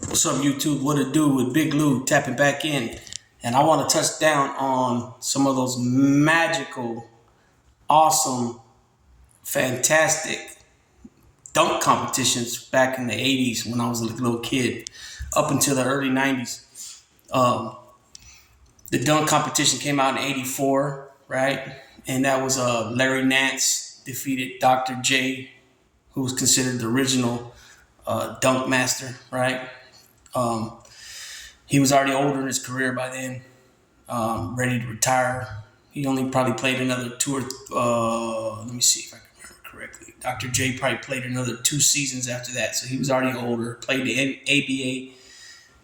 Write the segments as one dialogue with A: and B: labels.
A: What's up, YouTube? What it do with Big Lou tapping back in? And I want to touch down on some of those magical, awesome, fantastic dunk competitions back in the 80s when I was a little kid, up until the early 90s. Um, the dunk competition came out in 84, right? And that was Larry Nance defeated Dr. J, who was considered the original dunk master, right? Um, he was already older in his career by then, ready to retire. He only probably played another let me see if I can remember correctly. Dr. J probably played another 2 seasons after that, so he was already older. Played the ABA,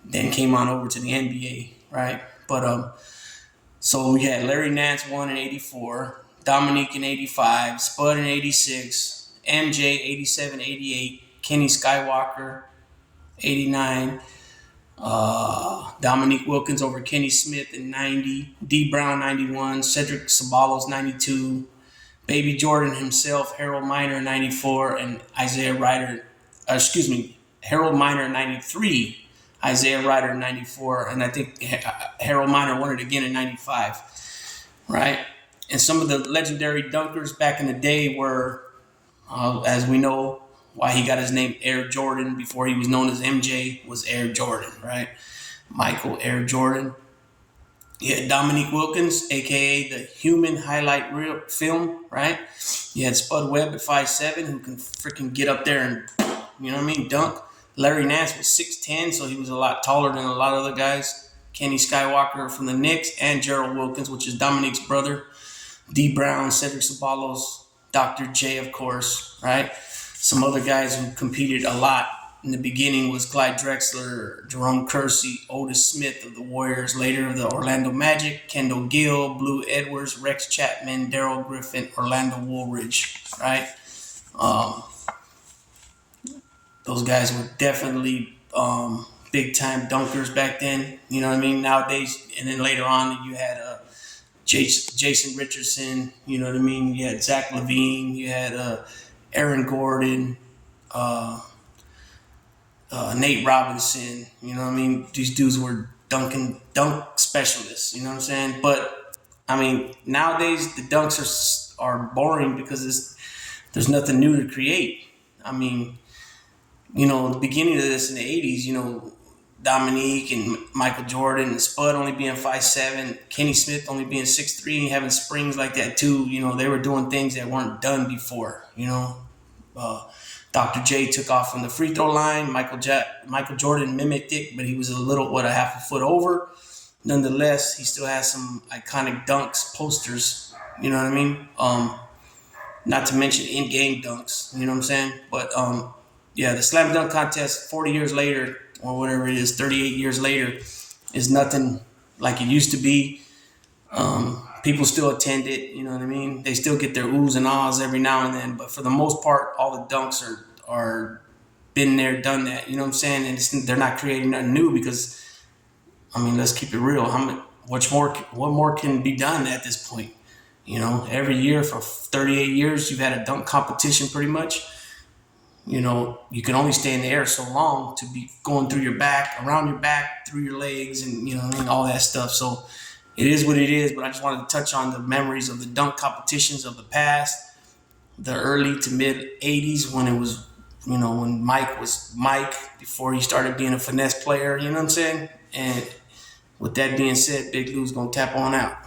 A: then came on over to the NBA, right? But so we had Larry Nance won in '84, Dominique in '85, Spud in '86, MJ '87, '88, Kenny Skywalker '89. Dominique Wilkins over Kenny Smith in 90, D Brown 91, Cedric Ceballos 92, Baby Jordan himself, Harold Miner 94, and Harold Miner 93, Isaiah Ryder 94, and I think Harold Miner won it again in 95, right? And some of the legendary dunkers back in the day were, as we know, why he got his name Air Jordan before he was known as MJ was Air Jordan, right? Michael Air Jordan. You had Dominique Wilkins, aka the human highlight reel film, right? You had Spud Webb at 5'7", who can freaking get up there and, dunk. Larry Nance was 6'10", so he was a lot taller than a lot of other guys. Kenny Skywalker from the Knicks, and Gerald Wilkins, which is Dominique's brother. D Brown, Cedric Ceballos, Dr. J, of course, right? Some other guys who competed a lot in the beginning was Clyde Drexler, Jerome Kersey, Otis Smith of the Warriors, later of the Orlando Magic, Kendall Gill, Blue Edwards, Rex Chapman, Darrell Griffin, Orlando Woolridge, right? Those guys were definitely big time dunkers back then. You know what I mean? Nowadays, and then later on, you had Jason Richardson. You know what I mean? You had Zach LaVine. You had Aaron Gordon, Nate Robinson. You know what I mean? These dudes were dunk specialists. You know what I'm saying? But I mean, nowadays the dunks are boring because there's nothing new to create. I mean, the beginning of this in the '80s, Dominique and Michael Jordan and Spud only being 5'7", Kenny Smith only being 6'3", having springs like that too. They were doing things that weren't done before. Dr. J took off from the free throw line. Michael Jordan mimicked it, but he was a half a foot over. Nonetheless, he still has some iconic dunks posters. You know what I mean? Not to mention in-game dunks. You know what I'm saying? But the slam dunk contest 40 years later, or whatever it is, 38 years later, is nothing like it used to be. People still attend it, you know what I mean? They still get their oohs and ahs every now and then, but for the most part, all the dunks are been there, done that, you know what I'm saying? And they're not creating nothing new because, let's keep it real. What more can be done at this point? Every year for 38 years, you've had a dunk competition pretty much. You can only stay in the air so long to be going through your back, around your back, through your legs, and all that stuff. So it is what it is, but I just wanted to touch on the memories of the dunk competitions of the past, the early to mid 80s when it was, when Mike was Mike before he started being a finesse player, you know what I'm saying? And with that being said, Big Lou's going to tap on out.